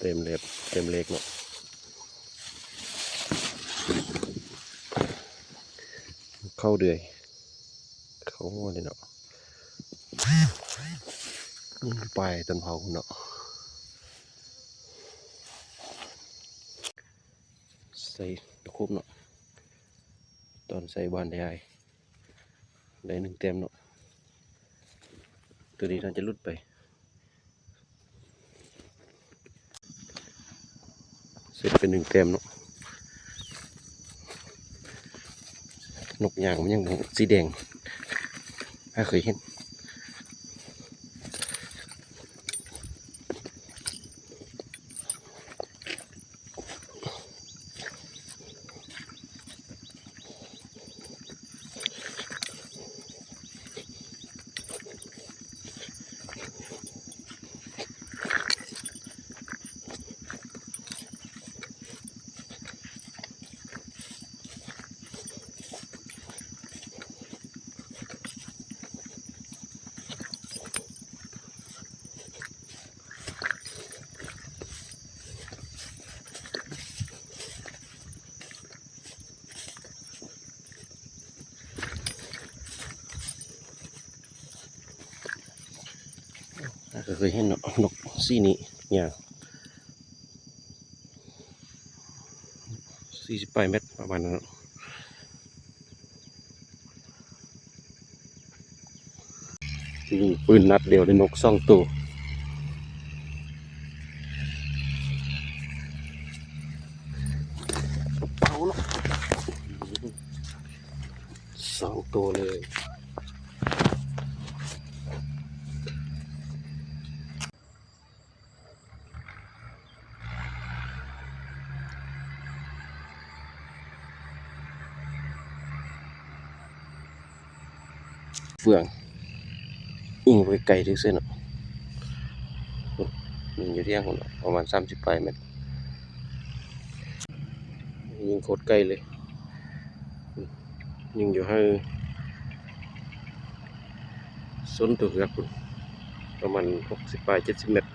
เต็มเล็บเต็มเล็กเนาะเข้าเดือยเข้าหัวเลยเนาะไปต้นเผาเนาะใส่ตะคุบเนาะตอนใส่บานได้1 เต็มเนาะตัวนี้น่าจะลุดไปเสร็จเป็น1 เต็มเนาะนกยางมันยังสีแดงถ้าเคยเห็นก็เคยเห็นนกสีนี้อย่าง48 เมตรประมาณนั้นยิงปืนนัดเดียวได้นก2 ตัวเป้าเนาะ2 ตัวเลยเฟืองยิงไปไกลที่เส้นยิงอยู่ที่คนประมาณ38 เมตรยิงโคตรไกลเลยยิงอยู่ให้ส้นตัวเหือกประมาณ60 ปลาย 70 เมตร